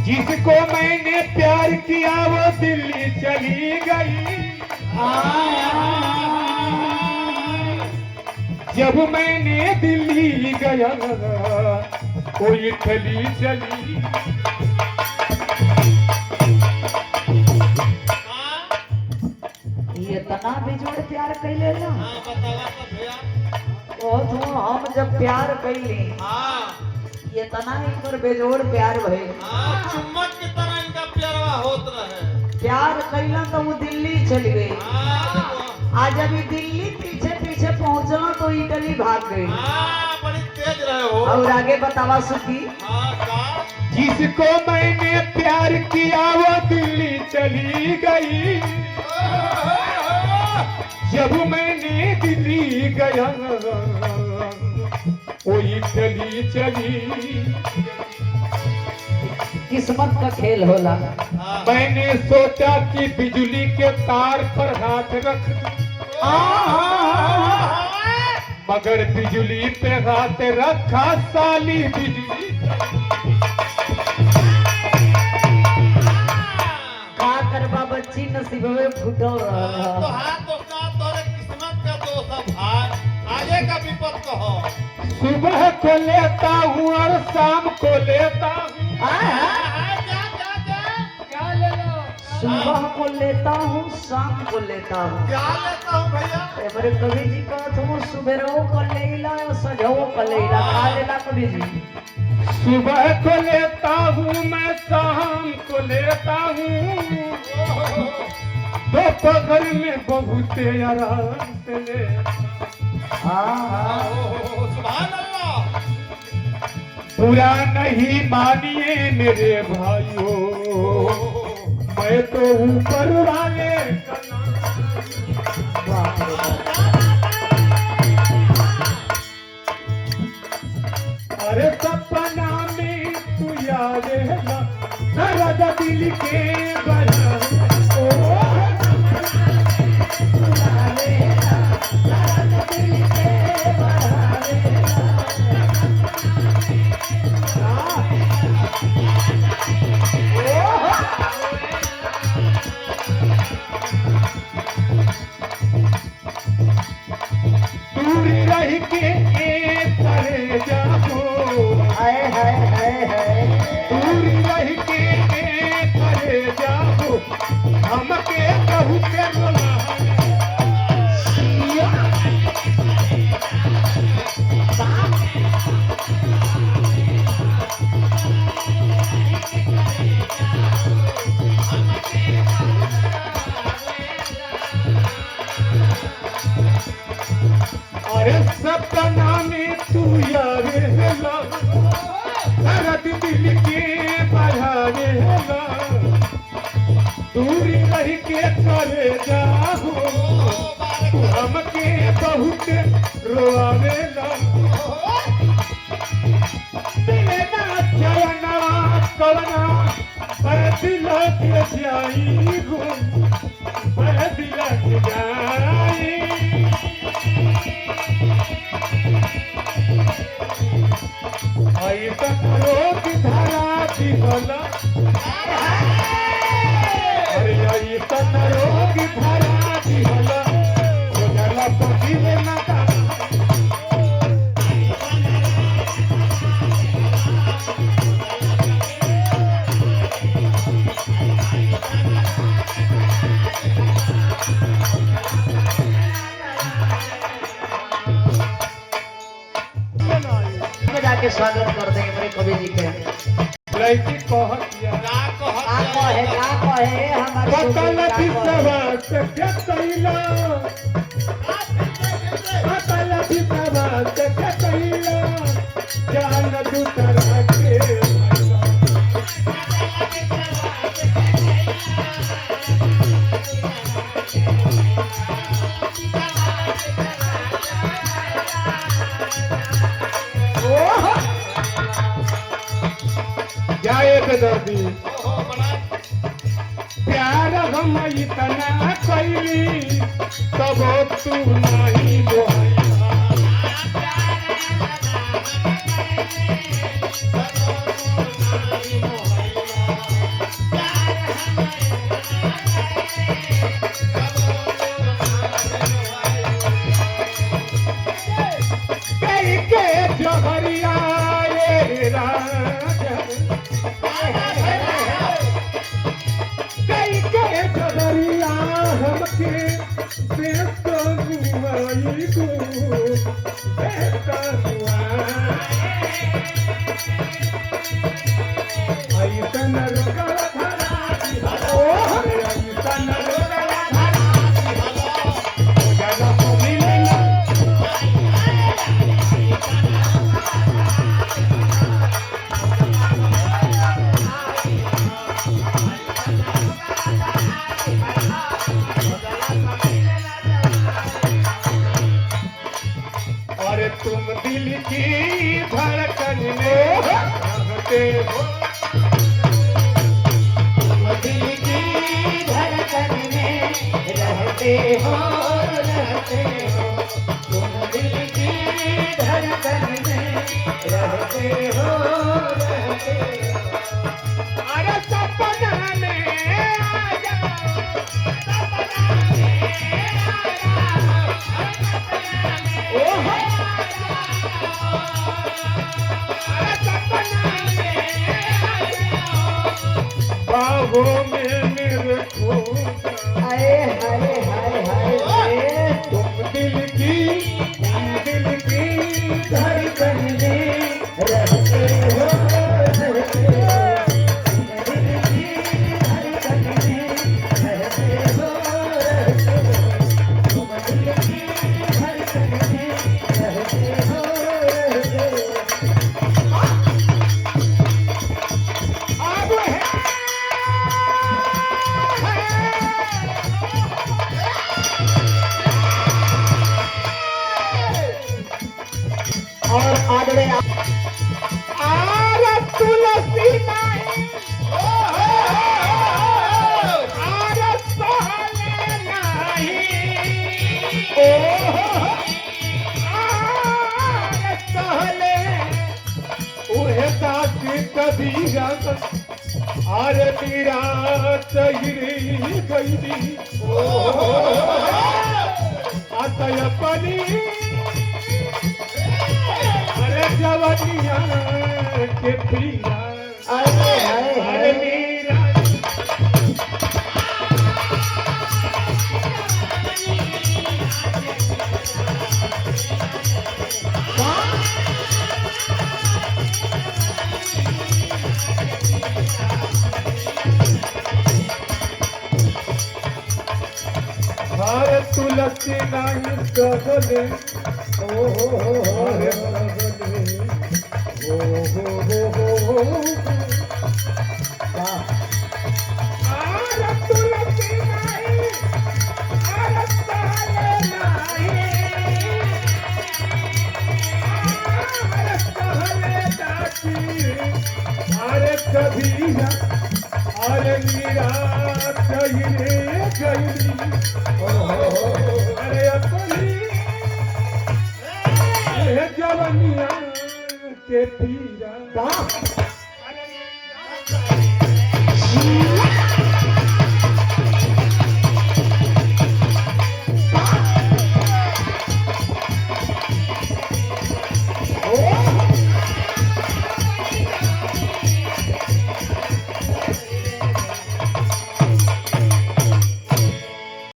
जिसको मैंने प्यार किया वो दिल्ली चली गई। जब मैंने दिल्ली गया वो इटली चली। ये तना बेजोड़ प्यार कैले ना। ओ तो हम जब प्यार कैली ये तना इनकर बेजोड़ प्यार भइल। चुम्बक की तरह इनका प्यार होत रहे। प्यार कैला तो वो दिल्ली चली गई। आज जब ये दिल्ली पीछे पीछे पहुंचला तो इटली भाग गई। बड़ी तेज रहे हो। और आगे बतावा सुखी। जिसको मैंने प्यार किया वो दिल्ली चली गई। जब मैंने दिल्ली गया वो इटली चली। किस्मत का खेल होला। मैंने सोचा कि बिजली के तार पर हाथ रख मगर बिजली पे हाथ रखा साली बिजली। का करबा बच्ची नसीब में फुटल रहा। तो हाथ तो का तोरे किस्मत का दोष है भाई। आगे का विपद कहो। सुबह को लेता हूँ और शाम को लेता हूँ। क्या ले लो? सुबह को लेता हूँ शाम को लेता हूँ। क्या लेता हूँ भैया? मेरे कवि जी कहत हूँ सुबेरो को लेला और सजो को लेला। का लेला कवि जी? सुबह को लेता हूँ मैं शाम को लेता हूँ। दोपहर में बहुत आराम से ले। सुभान अल्लाह। बुरा नहीं मानिए मेरे भाइयों मैं तो ऊपर वाले का अरे सपना में तू याद है ना दिल के बना। दूरी रह के करे जाओ। दूरी रह के करे जाओ हमके कहू के रोला। अरे सपना में तू यारेला दर्द दिल के बढ़ावेला। दूरी रह के करे जाओ तू हमके बहुत रोआवेला। दिले ना चलना कवना पर दिल के जाई गो पर दिल के जाई। ऐसा रोग धरा दिहला। अरे ऐसा रोग धरा दिहला उधरा पगिले ना का। जाके स्वागत कर देंगे मेरे कवि जी के। लड़की कहतिया का कहे हमारे पतल विश्वास के कैला। पतल विश्वास के कैला जान दूसरा के। जाए बेदर्दी प्यार हम इतना कैली तब तू नहीं बोला। कई के जहरिया रे राजा कई के जहरिया हमके बेटा हुआई तू बेटा हुआ ऐसन रोगवा धरा ओ हरे ऐसन रोगवा धरा ओ ज्यादा तो मिलेला और तुम दिल की धड़कन में रहते हो तुम दिल की धड़कन में रहते हो तुम दिल की धड़कन में रहते हो अरे सपना में आ जाओ सपना में आ जाओ ओहो अरे सपना में आ जाओ बाहों में मेरे खो हाय हाय हाय हाय तुम दिल की धड़कन में रहते हो दिल की धड़कन में रहते हो तुम दिल की धड़कन में रहते हो अब है और आदरे आरे तुलसी नहीं आरे सहले नहीं आरे सहले उहे दासी कबीरा आरे मीरा चहिरी गईली आतय पनी अरे जवनिया के पीरा अरे मीरा हरे तुलसी नहीं सहले ओ हरे सहले ओ आरे तुलसी नहीं आरे सहले नहीं आरे सहले दासी अरे कबीरा अरे मीरा चहिरे गईली अरे अपनी जवनिया के पीरा